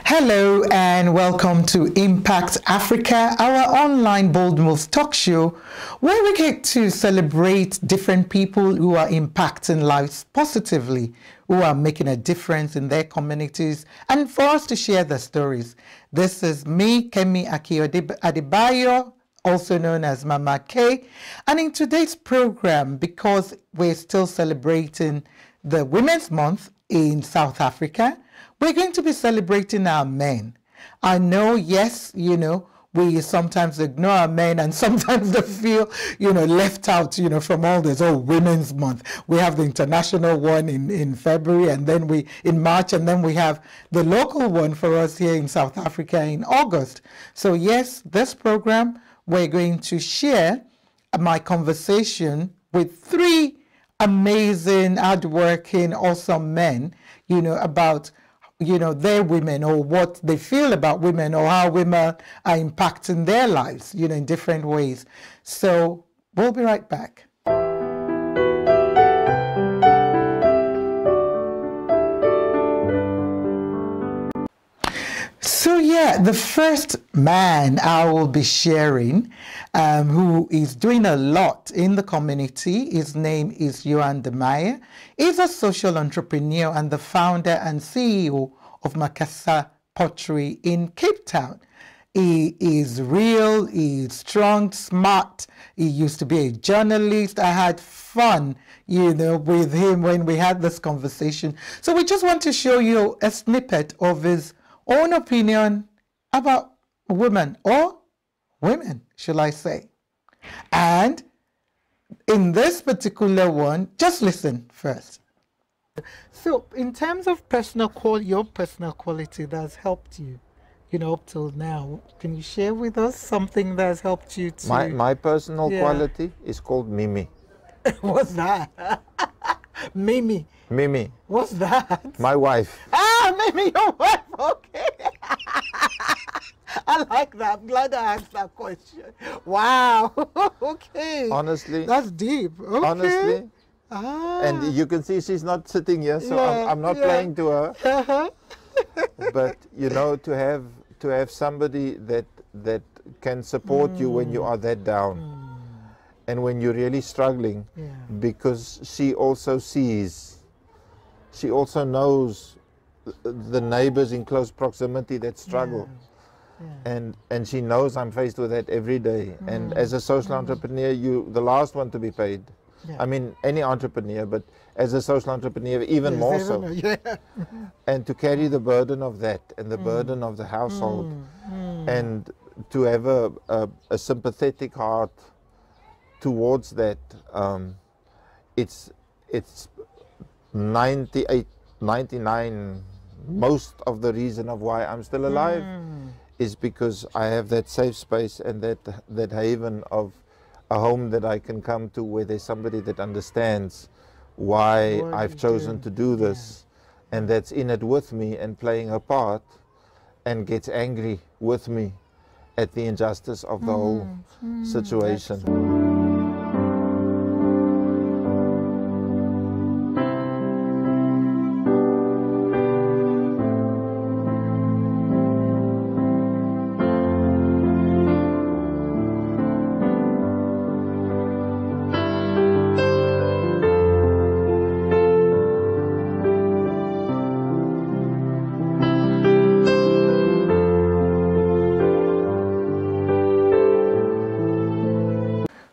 Hello and welcome to Impact Africa, our online Bold Moves talk show, where we get to celebrate different people who are impacting lives positively, who are making a difference in their communities, and for us to share their stories. This is me, Kemi Adebayo, also known as Mama K, and in today's program, because we're still celebrating the Women's Month in South Africa, we're going to be celebrating our men. I know, yes, we sometimes ignore our men and sometimes they feel, left out, from all this, Women's Month. We have the international one in February and then in March, and then we have the local one for us here in South Africa in August. So yes, this program, we're going to share my conversation with three amazing, hardworking, awesome men, about their women, or what they feel about women, or how women are impacting their lives, in different ways. So we'll be right back. So yeah, the first man I will be sharing, who is doing a lot in the community, his name is Johan de Meyer. He's a social entrepreneur and the founder and CEO of Macassar Pottery in Cape Town. He is real, he's strong, smart. He used to be a journalist. I had fun, with him when we had this conversation. So we just want to show you a snippet of his own opinion about women, or women, shall I say. And in this particular one, just listen first. So in terms of your personal quality that's helped you, up till now, can you share with us something that has helped you to... My personal quality is called Mimi. What's that? Mimi. Mimi. What's that? My wife. Ah, Mimi, your wife. Okay. I like that. I'm glad I asked that question. Wow. Okay. Honestly. That's deep. Okay. Honestly. Ah. And you can see she's not sitting here, so I'm not playing to her. Uh-huh. But to have somebody that can support you when you are that down. And when you're really struggling, because she also sees, she also knows the neighbors in close proximity that struggle. And she knows I'm faced with that every day. And as a social entrepreneur, you're the last one to be paid. I mean, any entrepreneur, but as a social entrepreneur, even more so. And to carry the burden of that and the burden of the household, and to have a sympathetic heart towards that, it's 98, 99, most of the reason of why I'm still alive is because I have that safe space and that haven of a home that I can come to where there's somebody that understands why I've chosen to do this, and that's in it with me and playing a part, and gets angry with me at the injustice of the whole situation.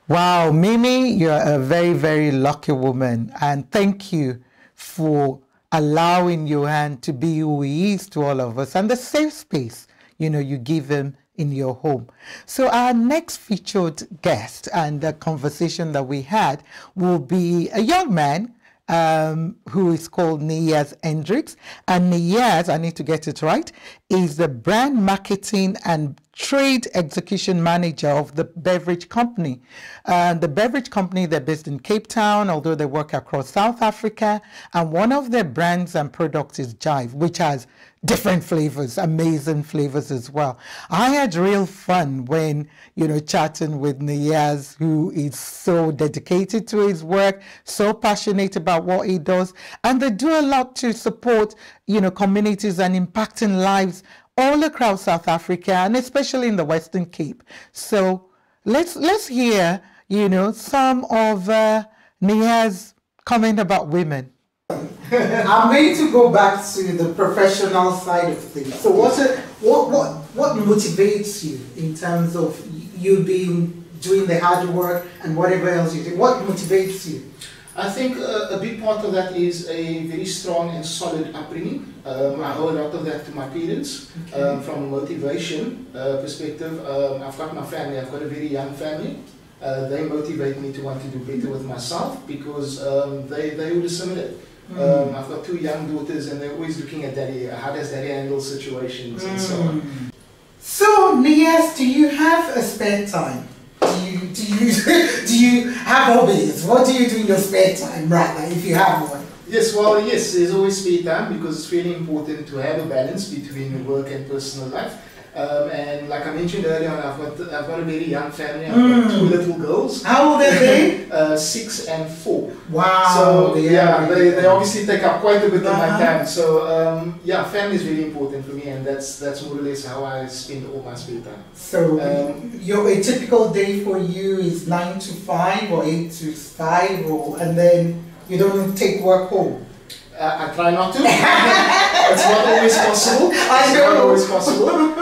Wow, Mimi, you're a very, very lucky woman. And thank you for allowing Johan to be who he is to all of us, and the safe space, you give him in your home. So our next featured guest and the conversation that we had will be a young man who is called Nias Hendrix. And Nias, I need to get it right, is the brand marketing and trade execution manager of the beverage company. The beverage company, they're based in Cape Town, although they work across South Africa. And one of their brands and products is Jive, which has different flavors, amazing flavors as well. I had real fun when, chatting with Nias, who is so dedicated to his work, so passionate about what he does. And they do a lot to support, communities and impacting lives all across South Africa, and especially in the Western Cape. So let's hear, you know, some of Nias' comment about women. I'm going to go back to the professional side of things. So what motivates you in terms of you doing the hard work and whatever else you do? What motivates you? I think a big part of that is a very strong and solid upbringing. I owe a lot of that to my parents. From a motivation perspective. I've got my family, I've got a very young family. They motivate me to want to do better with myself because they would assimilate. I've got 2 young daughters and they're always looking at daddy, how does daddy handle situations and so on. So Nias, do you have a spare time? Do you have hobbies? What do you do in your spare time, rather, if you have one? Yes, well, yes, there's always spare time because it's really important to have a balance between work and personal life. And like I mentioned earlier on, I've got a very young family. I've got 2 little girls. How old are they? 6 and 4. Wow. So yeah, they obviously take up quite a bit of my time. So yeah, family is really important for me, and that's more or less how I spend all my spare time. So a typical day for you is 9 to 5 or 8 to 5, and then you don't take work home. I try not to. It's not always possible. It's not always possible.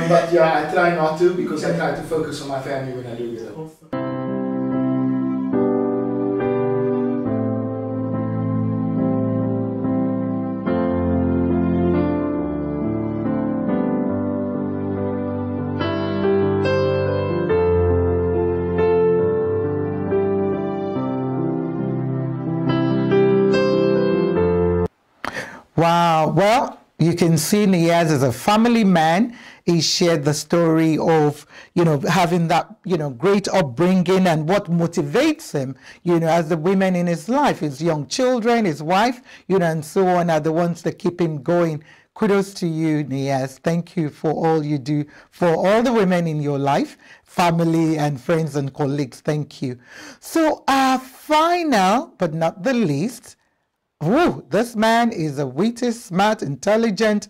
But yeah, I try not to because I try to focus on my family when I do it. Wow. Well, you can see Nias as a family man. He shared the story of, you know, having that, you know, great upbringing and what motivates him, you know, as the women in his life, his young children, his wife, you know, and so on are the ones that keep him going. Kudos to you, Nias. Thank you for all you do for all the women in your life, family and friends and colleagues. Thank you. So our final, but not the least, this man is a witty, smart, intelligent.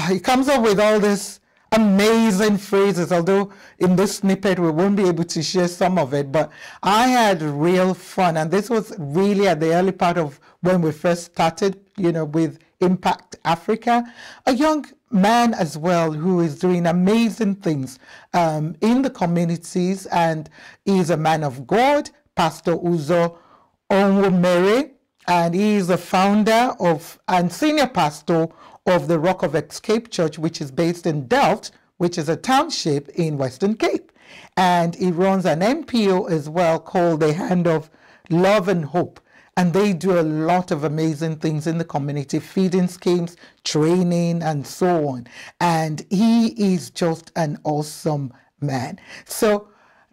He comes up with all these amazing phrases, although in this snippet we won't be able to share some of it, but I had real fun. And this was really at the early part of when we first started, you know, with Impact Africa. A young man as well who is doing amazing things in the communities, and he's a man of God, Pastor Uzo Onwumere. And he is the founder of and senior pastor of the Rock of Escape Church, which is based in Delft, which is a township in Western Cape. And he runs an NPO as well called the Hand of Love and Hope. And they do a lot of amazing things in the community, feeding schemes, training, and so on. And he is just an awesome man. So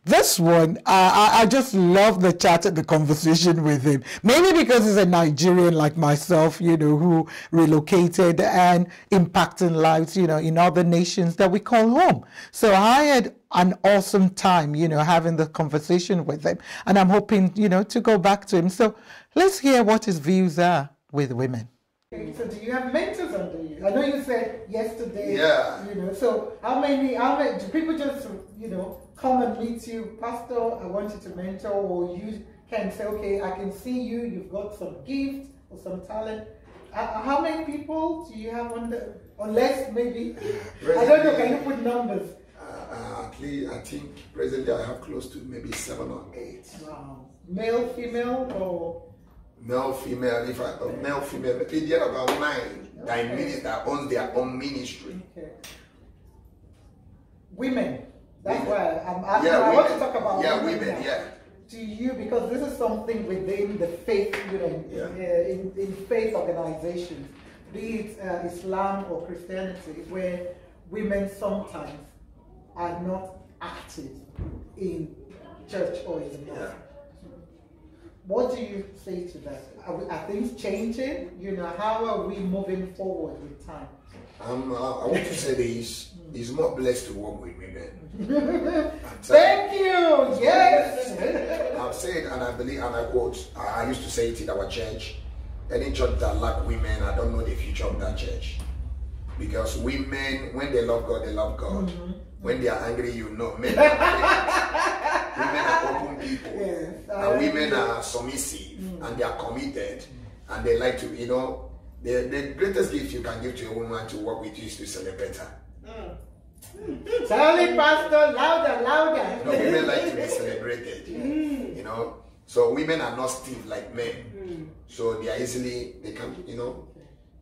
this one, I just love the chat and the conversation with him. Maybe because he's a Nigerian like myself, you know, who relocated and impacting lives, you know, in other nations that we call home. So I had an awesome time, you know, having the conversation with him. And I'm hoping, you know, to go back to him. So let's hear what his views are with women. So do you have mentors under you? I know you said yesterday, you know, so how many do people just, you know, come and meet you, Pastor, I want you to mentor, or you can say, okay, I can see you, you've got some gift or some talent. How many people do you have under, unless maybe, I don't know, can you put numbers? At least, I think presently I have close to maybe 7 or 8. Wow. Male, female, or? Male, female, male, female, but there are about 9 minutes that own their own ministry. Okay. Women. That's why I'm asking. I want to talk about women. To you, because this is something within the faith, you know, in faith organizations, be it Islam or Christianity, where women sometimes are not active in church or in the mosque. What do you say to that? Are things changing? You know, how are we moving forward with time? I want to say this. He's more blessed to work with women. Thank you. Yes. I've said, and I believe, and I quote, I used to say it in our church, any church that lack women, I don't know the future of that church. Because women, when they love God, they love God. When they are angry, you know. Men are women are open people. Yes, and women are submissive and they are committed. And they like to, you know, the greatest gift you can give to a woman to work with you is to celebrate her. Tell it, Pastor, louder, louder. No, women like to be celebrated. You know, so women are not stiff like men. So they are easily, they can, you know,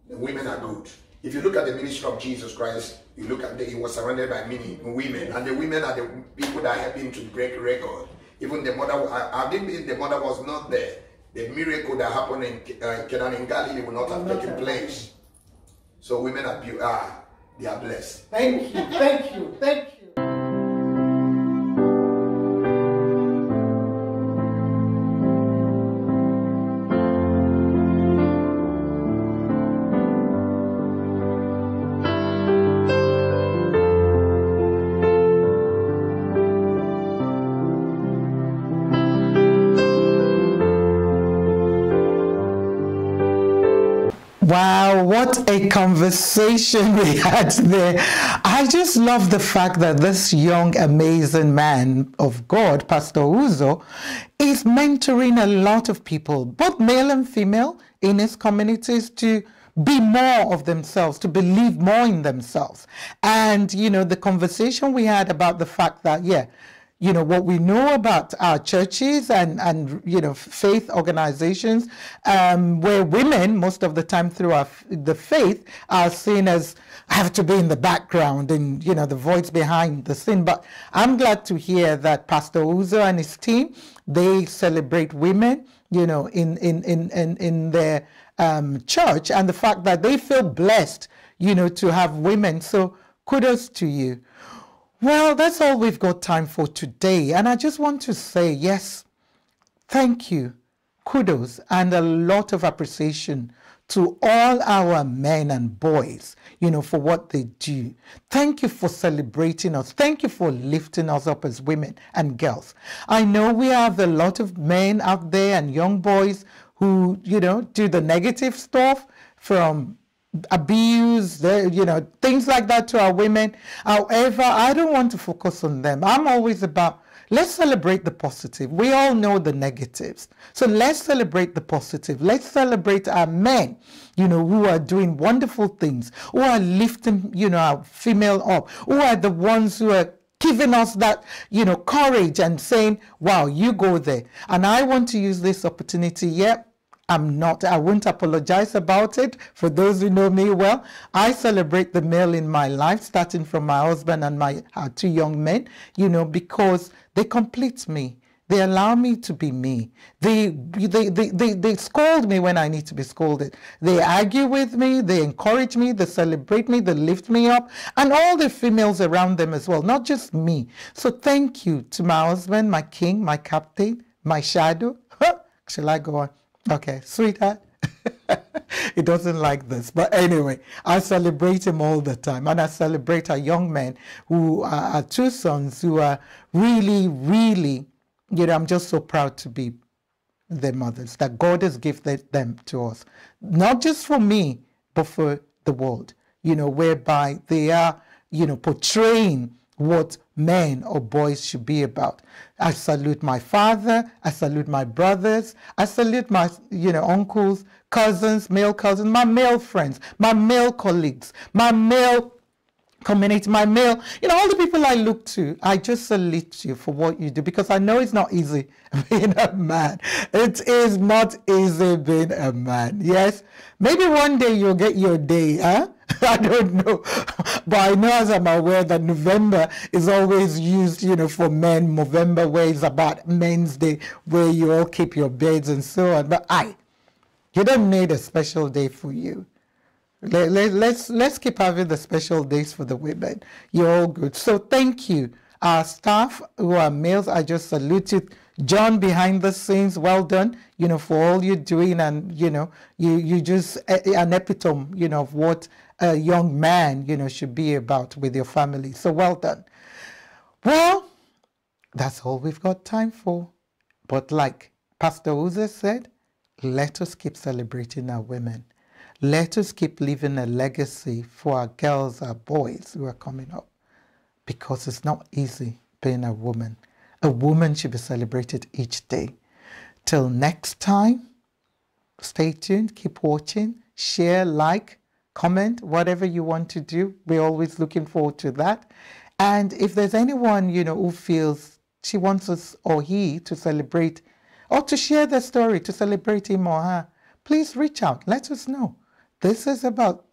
the women are good. If you look at the ministry of Jesus Christ, you look at he was surrounded by many women, and the women are the people that help him to break record. Even the mother, I think the mother was not there. The miracle that happened in Canaan in Galilee would not have taken place. So women are they are blessed. Thank you, thank you, thank you. Wow, what a conversation we had there. I just love the fact that this young, amazing man of God, Pastor Uzo, is mentoring a lot of people, both male and female, in his communities to be more of themselves, to believe more in themselves. And, you know, the conversation we had about the fact that, yeah, you know, what we know about our churches and you know, faith organizations, where women, most of the time through the faith, are seen as have to be in the background and, you know, the voice behind the scene. But I'm glad to hear that Pastor Uzo and his team, they celebrate women, you know, in their church, and the fact that they feel blessed, you know, to have women. So kudos to you. Well, that's all we've got time for today. And I just want to say, yes, thank you, kudos, and a lot of appreciation to all our men and boys, you know, for what they do. Thank you for celebrating us. Thank you for lifting us up as women and girls. I know we have a lot of men out there and young boys who, you know, do the negative stuff, from abuse, you know, things like that to our women. However, I don't want to focus on them. I'm always about, let's celebrate the positive. We all know the negatives. So let's celebrate the positive. Let's celebrate our men, you know, who are doing wonderful things, who are lifting, you know, our female up, who are the ones who are giving us that, you know, courage and saying, wow, you go there. And I want to use this opportunity. I won't apologize about it. For those who know me well, I celebrate the male in my life, starting from my husband and my two young men, you know, because they complete me. They allow me to be me. They scold me when I need to be scolded. They argue with me. They encourage me. They celebrate me. They lift me up. And all the females around them as well, not just me. So thank you to my husband, my king, my captain, my shadow. Shall I go on? Okay, sweetheart. He doesn't like this. But anyway, I celebrate him all the time. And I celebrate our young men who are our two sons who are really, really, you know, I'm just so proud to be their mothers, that God has gifted them to us. Not just for me, but for the world, you know, whereby they are, you know, portraying what men or boys should be about. I salute my father, I salute my brothers, I salute my, you know, uncles, cousins, male cousins, my male friends, my male colleagues, my male community, my male, you know, all the people I look to. I just salute you for what you do, because I know it's not easy being a man. It is not easy being a man. Yes, maybe one day you'll get your day, huh? I don't know, but I know, as I'm aware, that November is always used, you know, for men. November, where it's about Men's Day, where you all keep your beds and so on. But you don't need a special day for you. Let's keep having the special days for the women. You're all good. So thank you. Our staff who are males, I just salute you. John behind the scenes, well done, you know, for all you're doing. And, you know, you just an epitome, you know, of what a young man, you know, should be about with your family. So well done. Well, that's all we've got time for. But like Pastor Uzo said, let us keep celebrating our women. Let us keep leaving a legacy for our girls, our boys who are coming up, because it's not easy being a woman. A woman should be celebrated each day. Till next time, stay tuned, keep watching, share, like, comment, whatever you want to do. We're always looking forward to that. And if there's anyone, who feels she wants us or he to celebrate or to share their story, to celebrate him or her, please reach out. Let us know. This is about,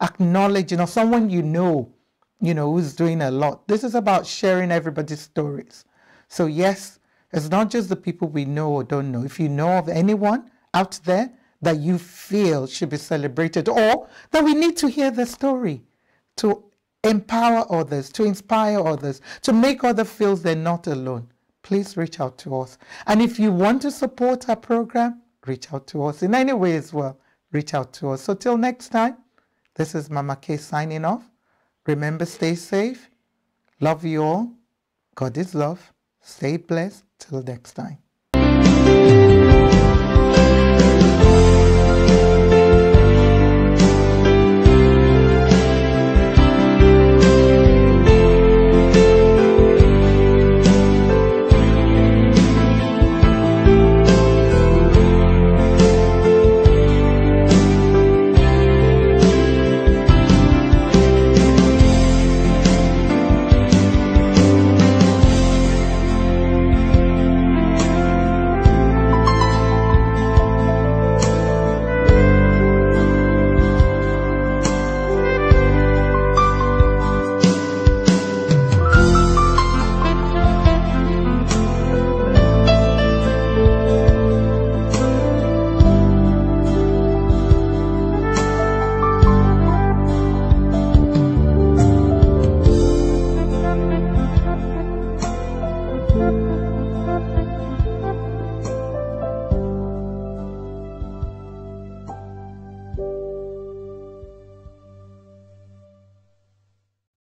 acknowledging, or someone who's doing a lot. This is about sharing everybody's stories. So yes, it's not just the people we know or don't know. If you know of anyone out there that you feel should be celebrated, or that we need to hear their story to empower others, to inspire others, to make others feel they're not alone, please reach out to us. And if you want to support our program, reach out to us in any way as well. Reach out to us. So till next time, this is Mama K signing off. Remember, stay safe. Love you all. God is love. Stay blessed. Till next time.